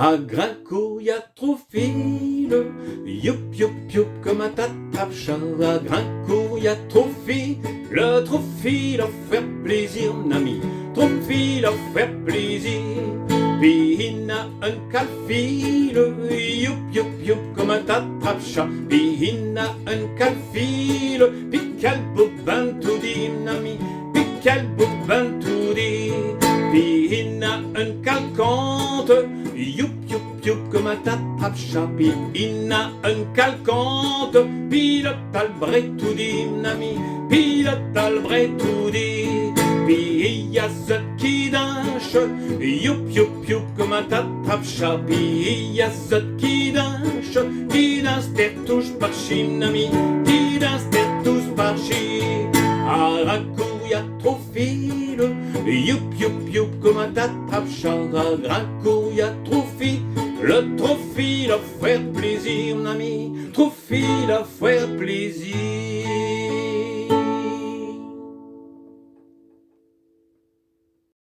À Grincouille, à Troufile, youp youp youp comme un tatapcha. À Grincouille, à Troufile, le Troufile a faire plaisir, ami. Troufile a faire plaisir. Puis il a un calfile, youp youp youp comme un tatapcha. Puis il a un calfile, puis quel bobin tout dit, ami. Puis quel bobin tout dit. Puis il a un calcante, youp youp youp comme un tatapcha. Puis il a un calcante, pilote albré tout dit, ami. Pilote albré tout dit. Puis il y a ce qui danse, youp youp youp comme un tatapcha. Puis il y a ce qui danse terre touche par chine, ami. Qui danse terre touche par chine. À Grincouille, à Troufile, youp youp youp comme un tatapcha. À Grincouille, à Troufile, le Troufile a faire plaisir, mon ami. Troufile a faire plaisir.